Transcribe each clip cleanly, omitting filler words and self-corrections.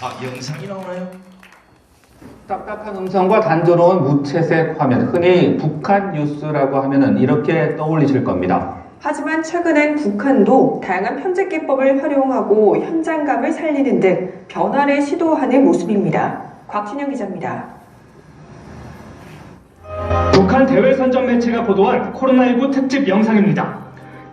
영상이 나오나요? 딱딱한 음성과 단조로운 무채색 화면, 흔히 북한 뉴스라고 하면은 이렇게 떠올리실 겁니다. 하지만 최근엔 북한도 다양한 편집 기법을 활용하고 현장감을 살리는 등 변화를 시도하는 모습입니다. 곽준영 기자입니다. 북한 대외 선전 매체가 보도한 코로나19 특집 영상입니다.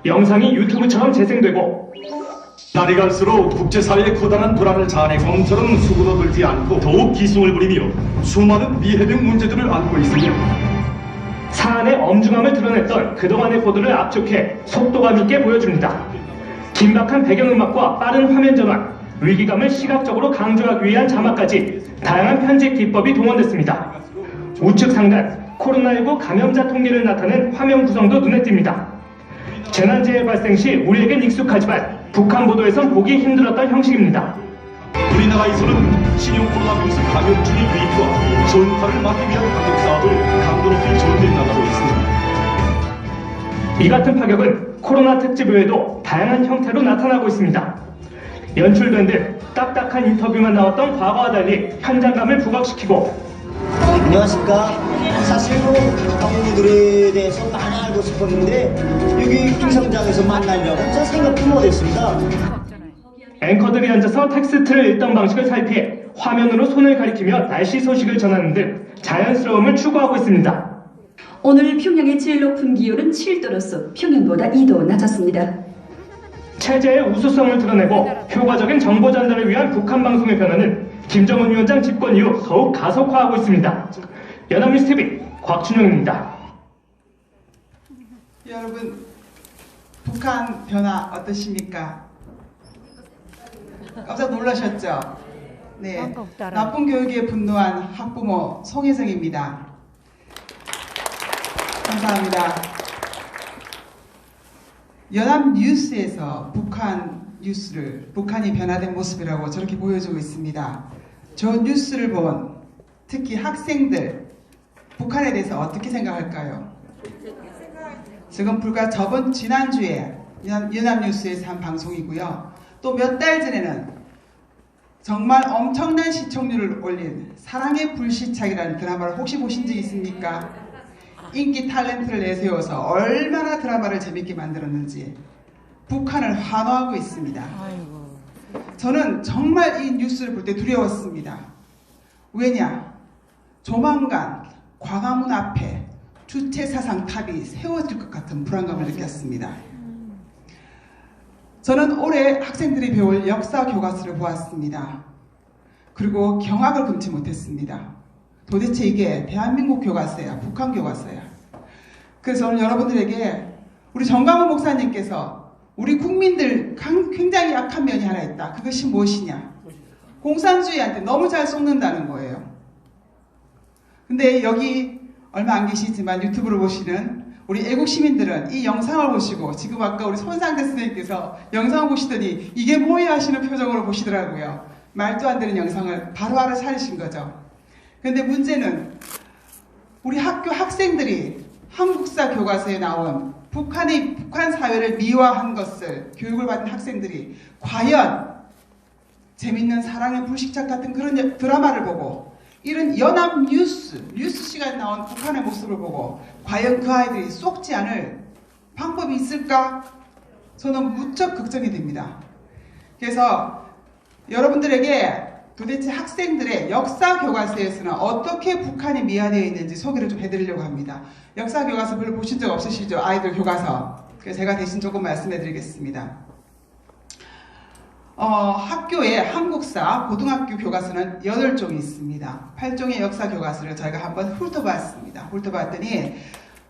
영상이 유튜브처럼 재생되고 날이 갈수록 국제사회의 커다란 불안을 자아내 검처럼 수그러들지 않고 더욱 기승을 부리며 수많은 미해병 문제들을 안고 있으며 사안의 엄중함을 드러냈던 그동안의 보도를 압축해 속도감 있게 보여줍니다. 긴박한 배경음악과 빠른 화면 전환, 위기감을 시각적으로 강조하기 위한 자막까지 다양한 편집 기법이 동원됐습니다. 우측 상단, 코로나19 감염자 통계를 나타낸 화면 구성도 눈에 띕니다. 재난재해 발생 시 우리에겐 익숙하지만 북한 보도에선 보기 힘들었던 형식입니다. 우리나라에서는 신형 코로나 바이러스 감염증의 유입과 전파를 막기 위한 방역 사업을 강도 높이 전개 나가고 있습니다. 이 같은 파격은 코로나 특집 외에도 다양한 형태로 나타나고 있습니다. 연출된 듯 딱딱한 인터뷰만 나왔던 과거와 달리 현장감을 부각시키고 안녕하십니까. 사실 한국인들에 대해서 많이 알고 싶었는데 여기 행성장에서 만나려고 저 생각도 못했습니다. 앵커들이 앉아서 텍스트를 읽던 방식을 살피해 화면으로 손을 가리키며 날씨 소식을 전하는 등 자연스러움을 추구하고 있습니다. 오늘 평양의 제일 높은 기온은 7도로서 평년보다 2도 낮았습니다. 체제의 우수성을 드러내고 효과적인 정보 전달을 위한 북한 방송의 변화는 김정은 위원장 집권 이후 더욱 가속화하고 있습니다. 연합뉴스 TV 곽준영입니다. 여러분, 북한 변화 어떠십니까? 깜짝 놀라셨죠? 네, 나쁜 교육에 분노한 학부모 송혜정입니다. 감사합니다. 연합뉴스에서 북한이 변화된 모습이라고 저렇게 보여주고 있습니다. 저 뉴스를 본 특히 학생들, 북한에 대해서 어떻게 생각할까요? 지금 지난주에 연합뉴스에서 한 방송이고요. 또 몇 달 전에는 정말 엄청난 시청률을 올린 사랑의 불시착이라는 드라마를 혹시 보신 적 있습니까? 인기 탤런트를 내세워서 얼마나 드라마를 재밌게 만들었는지 북한을 환호하고 있습니다. 저는 정말 이 뉴스를 볼 때 두려웠습니다. 왜냐? 조만간 광화문 앞에 주체사상 탑이 세워질 것 같은 불안감을 느꼈습니다. 저는 올해 학생들이 배울 역사 교과서를 보았습니다. 그리고 경악을 금치 못했습니다. 도대체 이게 대한민국 교과서야, 북한 교과서야. 그래서 오늘 여러분들에게 우리 정광훈 목사님께서 우리 국민들 굉장히 약한 면이 하나 있다. 그것이 무엇이냐? 공산주의한테 너무 잘 속는다는 거예요. 근데 여기 얼마 안 계시지만 유튜브를 보시는 우리 애국 시민들은 이 영상을 보시고 지금 아까 우리 손상대 선생님께서 영상을 보시더니 이게 뭐야 하시는 표정으로 보시더라고요. 말도 안 되는 영상을 바로 알아차리신 거죠. 근데 문제는 우리 학교 학생들이 한국사 교과서에 나온 북한 사회를 미화한 것을 교육을 받은 학생들이 과연 재밌는 사랑의 불식착 같은 그런 드라마를 보고 이런 연합뉴스 시간에 나온 북한의 모습을 보고 과연 그 아이들이 속지 않을 방법이 있을까? 저는 무척 걱정이 됩니다. 그래서 여러분들에게 도대체 학생들의 역사 교과서에서는 어떻게 북한이 미화되어 있는지 소개를 좀 해드리려고 합니다. 역사 교과서 별로 보신 적 없으시죠? 아이들 교과서. 그래서 제가 대신 조금 말씀해 드리겠습니다. 학교에 한국사 고등학교 교과서는 8종이 있습니다. 8종의 역사 교과서를 저희가 한번 훑어봤습니다. 훑어봤더니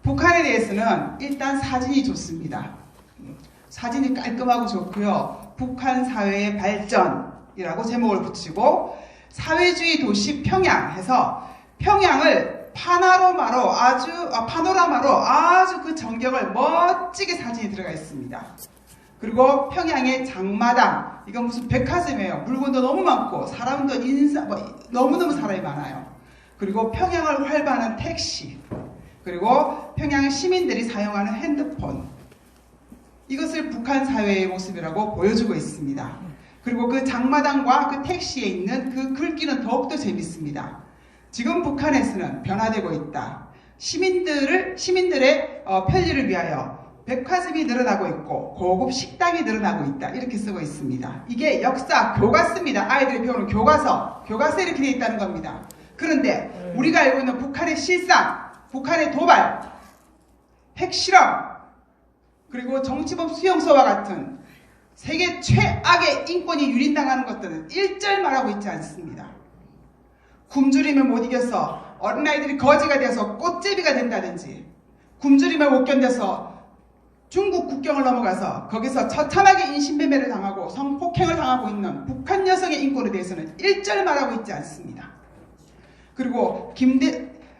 북한에 대해서는 일단 사진이 좋습니다. 사진이 깔끔하고 좋고요. 북한 사회의 발전이라고 제목을 붙이고 사회주의 도시 평양 해서 평양을 파노라마로 아주 그 전경을 멋지게 사진이 들어가 있습니다. 그리고 평양의 장마당, 이건 무슨 백화점이에요. 물건도 너무 많고 사람도 너무너무 사람이 많아요. 그리고 평양을 활보하는 택시, 그리고 평양 시민들이 사용하는 핸드폰, 이것을 북한 사회의 모습이라고 보여주고 있습니다. 그리고 그 장마당과 그 택시에 있는 그 글귀는 더욱더 재밌습니다. 지금 북한에서는 변화되고 있다. 시민들의 편리를 위하여 백화점이 늘어나고 있고 고급 식당이 늘어나고 있다. 이렇게 쓰고 있습니다. 이게 역사 교과서입니다. 아이들이 배우는 교과서에 이렇게 되어 있다는 겁니다. 그런데 우리가 알고 있는 북한의 실상, 북한의 도발, 핵실험, 그리고 정치범 수용소와 같은 세계 최악의 인권이 유린당하는 것들은 일절 말하고 있지 않습니다. 굶주림을 못 이겨서 어린아이들이 거지가 되어서 꽃제비가 된다든지, 굶주림을 못 견뎌서 중국 국경을 넘어가서 거기서 처참하게 인신매매를 당하고 성폭행을 당하고 있는 북한 여성의 인권에 대해서는 일절 말하고 있지 않습니다. 그리고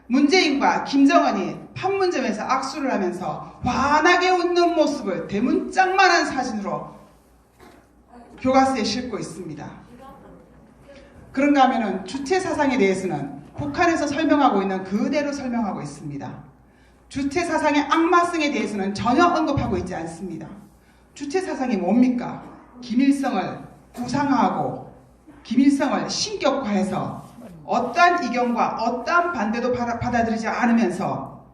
문재인과 김정은이 판문점에서 악수를 하면서 환하게 웃는 모습을 대문짝만한 사진으로 교과서에 싣고 있습니다. 그런가 하면은 주체 사상에 대해서는 북한에서 설명하고 있는 그대로 설명하고 있습니다. 주체 사상의 악마성에 대해서는 전혀 언급하고 있지 않습니다. 주체 사상이 뭡니까? 김일성을 우상화하고 김일성을 신격화해서 어떠한 이견과 어떠한 반대도 받아들이지 않으면서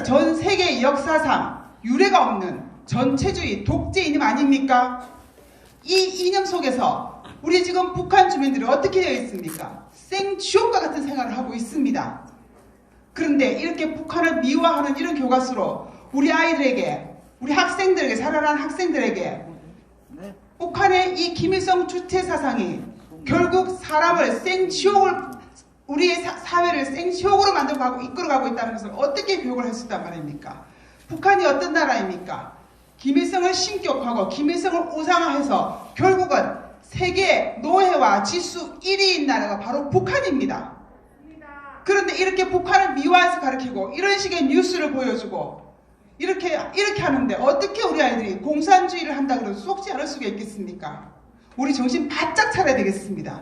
전 세계 역사상 유례가 없는 전체주의 독재 이념 아닙니까? 이 이념 속에서 우리 지금 북한 주민들이 어떻게 되어 있습니까? 생지옥과 같은 생활을 하고 있습니다. 그런데 이렇게 북한을 미화하는 이런 교과서로 우리 아이들에게, 우리 학생들에게, 살아난 학생들에게 북한의 이 김일성 주체 사상이 결국 사람을 우리의 사회를 생지옥으로 만들어가고 이끌어가고 있다는 것을 어떻게 교육을 할 수 있단 말입니까? 북한이 어떤 나라입니까? 김일성을 신격화하고 김일성을 우상화해서 결국은 세계 노예와 지수 1위인 나라가 바로 북한입니다. 그런데 이렇게 북한을 미화해서 가르치고 이런 식의 뉴스를 보여주고 이렇게 하는데 어떻게 우리 아이들이 공산주의를 한다 그래도 속지 않을 수가 있겠습니까? 우리 정신 바짝 차려야 되겠습니다.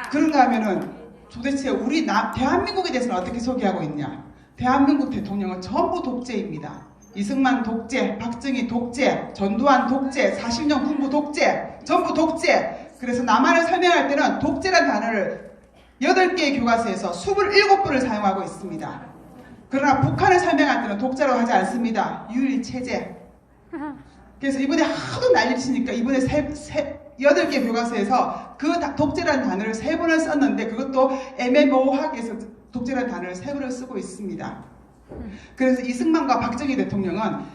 그런가 하면은 도대체 우리 대한민국에 대해서는 어떻게 소개하고 있냐? 대한민국 대통령은 전부 독재입니다. 이승만 독재, 박정희 독재, 전두환 독재, 40년 군부 독재, 전부 독재. 그래서 남한을 설명할 때는 독재란 단어를 8개의 교과서에서 27번을 사용하고 있습니다. 그러나 북한을 설명할 때는 독재라고 하지 않습니다. 유일체제. 그래서 이번에 하도 난리를 치니까 이번에 8개 교과서에서 그 독재라는 단어를 3번을 썼는데 그것도 애매모호하게 해서 독재라는 단어를 3번을 쓰고 있습니다. 그래서 이승만과 박정희 대통령은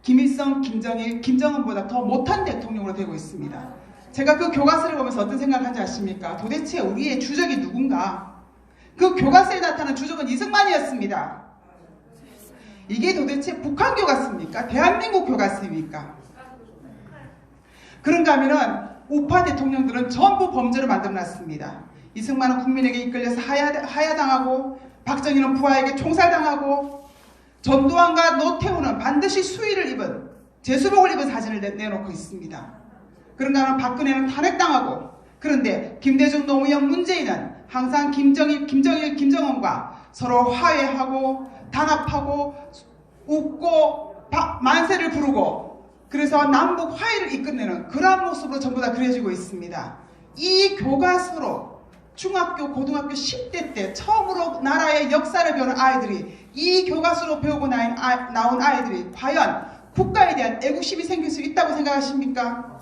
김일성, 김정일, 김정은보다 더 못한 대통령으로 되고 있습니다. 제가 그 교과서를 보면서 어떤 생각을 하는지 아십니까? 도대체 우리의 주적이 누군가? 그 교과서에 나타난 주적은 이승만이었습니다. 이게 도대체 북한 교과서입니까? 대한민국 교과서입니까? 그런가 하면은 우파 대통령들은 전부 범죄를 만들어놨습니다. 이승만은 국민에게 이끌려서 하야당하고, 박정희는 부하에게 총살당하고, 전두환과 노태우는 반드시 제수복을 입은 사진을 내놓고 있습니다. 그런가 하면 박근혜는 탄핵당하고, 그런데 김대중, 노무현, 문재인은 항상 김정일, 김정은과 서로 화해하고 단합하고 웃고 만세를 부르고 그래서 남북 화해를 이끌어내는 그러한 모습으로 전부 다 그려지고 있습니다. 이 교과서로 중학교, 고등학교 10대 때 처음으로 나라의 역사를 배우는 아이들이 이 교과서로 배우고 나온 아이들이 과연 국가에 대한 애국심이 생길 수 있다고 생각하십니까?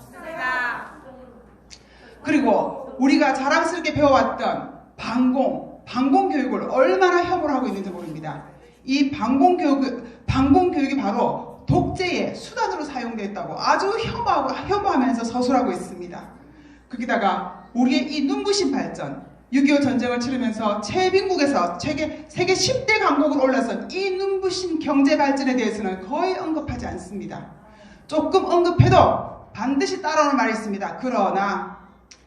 그리고 우리가 자랑스럽게 배워왔던 방공 교육을 얼마나 혐오를 하고 있는지 모릅니다. 이 방공 교육이 바로 독재의 수단으로 사용되었다고 아주 혐오하면서 서술하고 있습니다. 거기다가 우리의 이 눈부신 발전, 6.25 전쟁을 치르면서 최빈국에서 세계 10대 강국으로 올라선 이 눈부신 경제 발전에 대해서는 거의 언급하지 않습니다. 조금 언급해도 반드시 따라오는 말이 있습니다. 그러나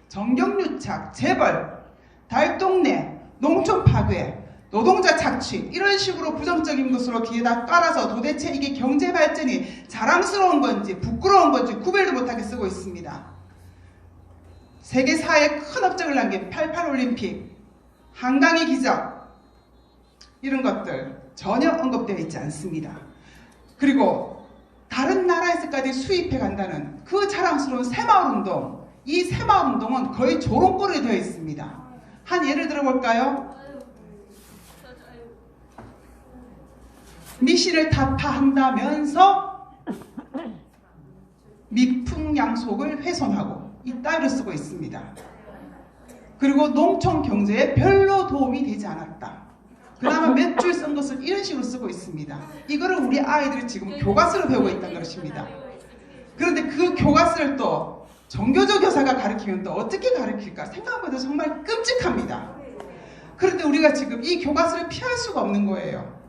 정경유착, 재벌, 달동네, 농촌 파괴, 노동자 착취 이런 식으로 부정적인 것으로 뒤에다 깔아서 도대체 이게 경제 발전이 자랑스러운 건지 부끄러운 건지 구별도 못하게 쓰고 있습니다. 세계사에 큰 업적을 남긴 88올림픽, 한강의 기적 이런 것들 전혀 언급되어 있지 않습니다. 그리고 다른 나라에서까지 수입해 간다는 그 자랑스러운 새마을운동, 이 새마을운동은 거의 조롱거리가 되어 있습니다. 한 예를 들어볼까요? 미신을 타파한다면서 미풍양속을 훼손하고 이따위로 쓰고 있습니다. 그리고 농촌 경제에 별로 도움이 되지 않았다. 그나마 몇 줄 쓴 것을 이런 식으로 쓰고 있습니다. 이거를 우리 아이들이 지금 교과서로 배우고 있다는 것입니다. 그런데 그 교과서를 또 정교조 교사가 가르치면 또 어떻게 가르칠까 생각해도 정말 끔찍합니다. 그런데 우리가 지금 이 교과서를 피할 수가 없는 거예요.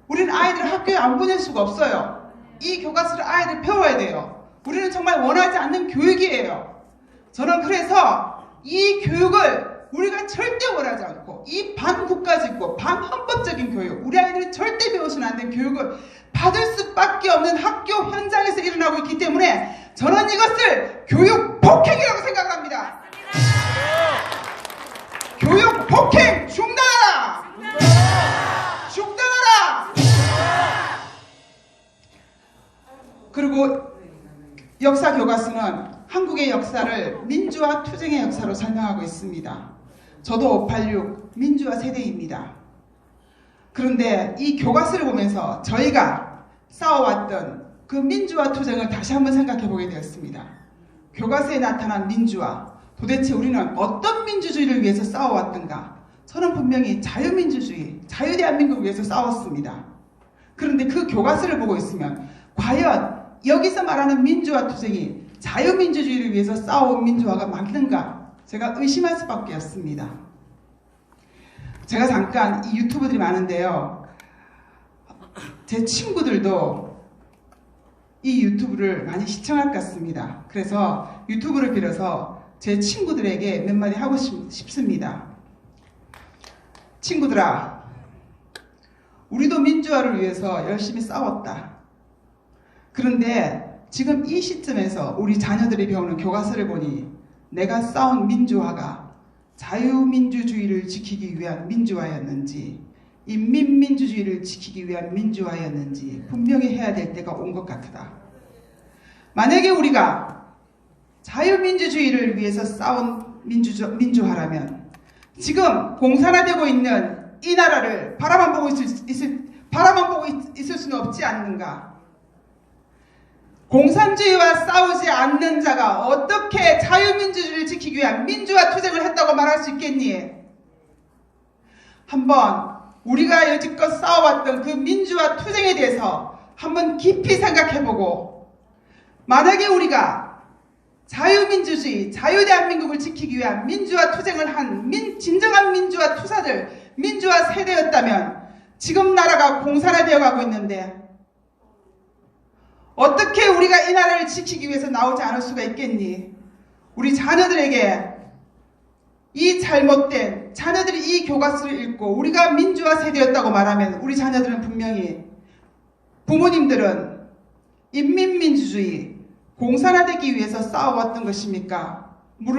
우리는 아이들을 학교에 안 보낼 수가 없어요. 이 교과서를 아이들 배워야 돼요. 우리는 정말 원하지 않는 교육이에요. 저는 그래서 이 교육을 우리가 절대 원하지 않고 이 반국가적이고 반헌법적인 교육, 우리 아이들이 절대 배워서는 안 되는 교육을 받을 수밖에 없는 학교 현장에서 일어나고 있기 때문에 저는 이것을 교육 폭행이라고 생각합니다. 교육 폭행 중단하라! 중단하라! 그리고 역사 교과서는 한국의 역사를 민주화 투쟁의 역사로 설명하고 있습니다. 저도 586 민주화 세대입니다. 그런데 이 교과서를 보면서 저희가 싸워왔던 그 민주화 투쟁을 다시 한번 생각해 보게 되었습니다. 교과서에 나타난 민주화, 도대체 우리는 어떤 민주주의를 위해서 싸워왔던가? 저는 분명히 자유민주주의, 자유대한민국을 위해서 싸웠습니다. 그런데 그 교과서를 보고 있으면 과연 여기서 말하는 민주화 투쟁이 자유민주주의를 위해서 싸워온 민주화가 맞는가? 제가 의심할 수밖에 없습니다. 제가 잠깐 이 유튜브들이 많은데요. 제 친구들도 이 유튜브를 많이 시청할 것 같습니다. 그래서 유튜브를 빌어서 제 친구들에게 몇 마디 하고 싶습니다. 친구들아, 우리도 민주화를 위해서 열심히 싸웠다. 그런데 지금 이 시점에서 우리 자녀들이 배우는 교과서를 보니 내가 싸운 민주화가 자유민주주의를 지키기 위한 민주화였는지 인민민주주의를 지키기 위한 민주화였는지 분명히 해야 될 때가 온 것 같다. 만약에 우리가 자유민주주의를 위해서 싸운 민주화라면 지금 공산화되고 있는 이 나라를 바라만 보고 있을 수는 없지 않는가? 공산주의와 싸우지 않는 자가 어떻게 자유민주주의를 지키기 위한 민주화 투쟁을 했다고 말할 수 있겠니? 한번 우리가 여지껏 싸워왔던 그 민주화 투쟁에 대해서 한번 깊이 생각해보고 만약에 우리가 자유민주주의, 자유대한민국을 지키기 위한 민주화 투쟁을 한 진정한 민주화 투사들, 민주화 세대였다면 지금 나라가 공산화되어 가고 있는데 어떻게 우리가 이 나라를 지키기 위해서 나오지 않을 수가 있겠니? 우리 자녀들에게 이 잘못된 자녀들이 이 교과서를 읽고 우리가 민주화 세대였다고 말하면 우리 자녀들은 분명히 부모님들은 인민민주주의 공산화되기 위해서 싸워왔던 것입니까?